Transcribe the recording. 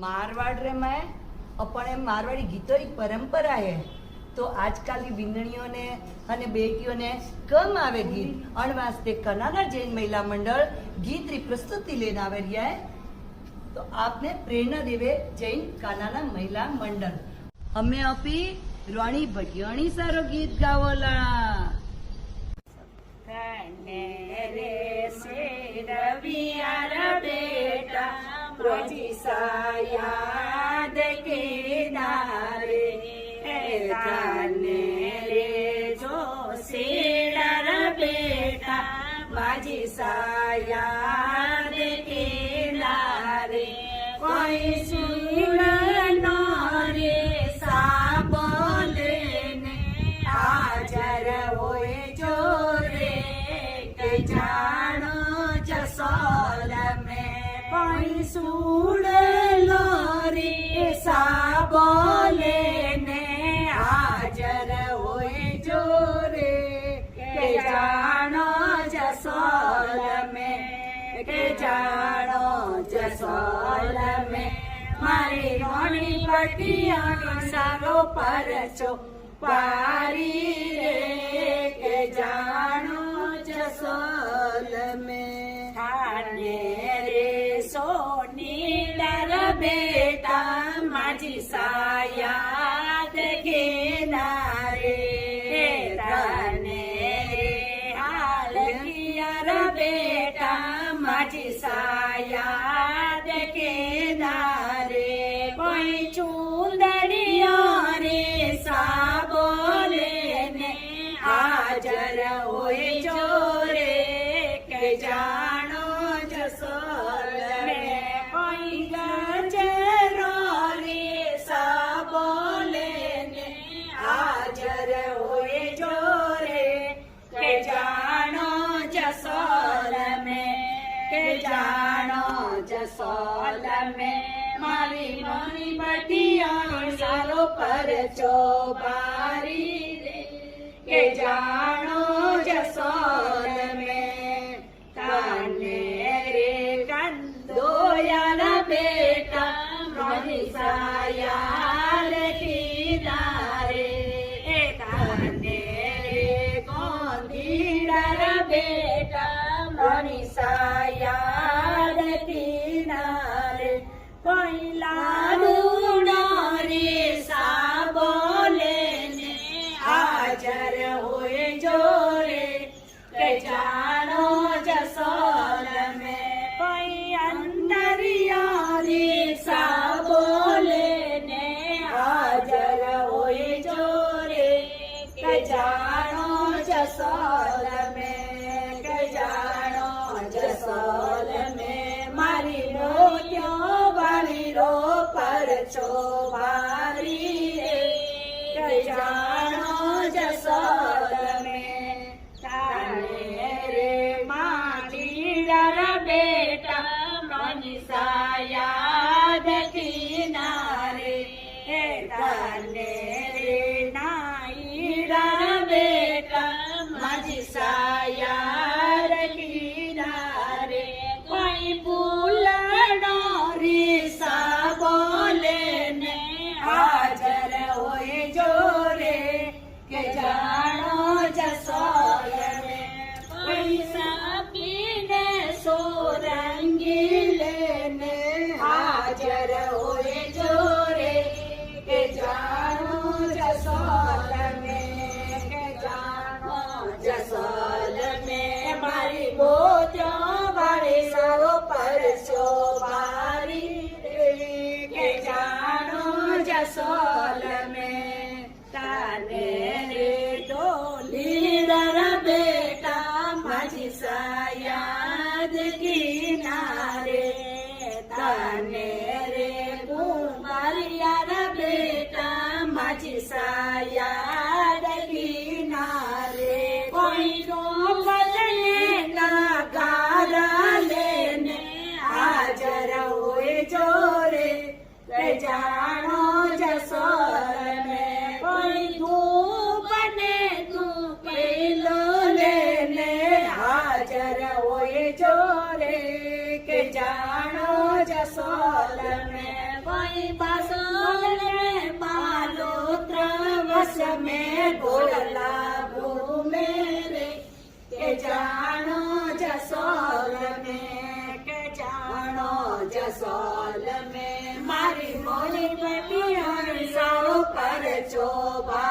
मारवाड़ रे में अपने मारवाड़ी गीतों की परंपरा है। तो आजकल की बिंदणियों ने अने बेटियों ने कम आवे गीत अण वास्ते कनाना जैन महिला मंडल गीत री प्रस्तुति लेने आवे रिया है। तो आपने प्रेरणा देवे जैन कानाना महिला मंडल हमें अपी रोणी भटियाणी सारो गीत गावोला। रे से रवियार बेटा रोजी साया किनारे रे जो सेडर बेटा माझी साया किनारे कोई सुन रे साबोले हाजर होए जो जानो जसोल में कोई सूड़ लोरी सा बोले ने हाजर होए जोरे के जानो जसोल में के जानो जसोल में मारी रोनी पटिया सारो परचो पारी रे के जानो जसोल में थाने रे सोनी डर बेटा माझी साया किनारे थाने रे हाल कियार बेटा माझी साया किनारे कोई चूंदड़िया रे सा बोले ने हाजर होए जोरे के जानो जसोल में कोई गजरो रे सा बोले ने हाजर होए जोरे के जानो जसोल में के जानो जसोल में मारी मोनी बटिया सारो पर चोबारी रे के जानो जसोल में काने रे कंदोयार बेटा रोनी साया किनारे काने रे गोंदीडर बेटा रोनी साया किनारे कोई लाडूडा रे सा बोले ने हाजर होए जोरे के जानो जसोल में कोई अंदरिया रे सा बोले ने हाजर होए जोरे के जानो जसोल में के जानो जसोल में मारी मोतियों वाली रो पर चोबारी के जानो जसोल में ताने रे माटीडर बेटा रोनी साया किनारे ताने रे नाईडर बेटा माझी साया किनारे कोई फूलनो रे सा बोले ने हाजर होए जोरे के जानो जसोल में कोई सापीने सोरंगी लेने हाजर होए जोरे के जानो जसोल में के जानो जसोल में मारी मोतियों वाली सरो पर शोभारी के जानो जसोल में ताने रे डोलीडर बेटा माझी साया किनारे ताने रे कुमारियार बेटा माझी साया किनारे कोई रोपले ना गारा लेने हाजर होए जोरे के जानो जसोल में कोई धूप ने धूप लो लेने हाजर होए जोरे के जानो जसोल में મારી બાસોલ ને બાલોત્ર વસ में गोला घूमे रे के जानो जसोल में के जानो जसोल में मारी मोली में पियर सौ पर चोबा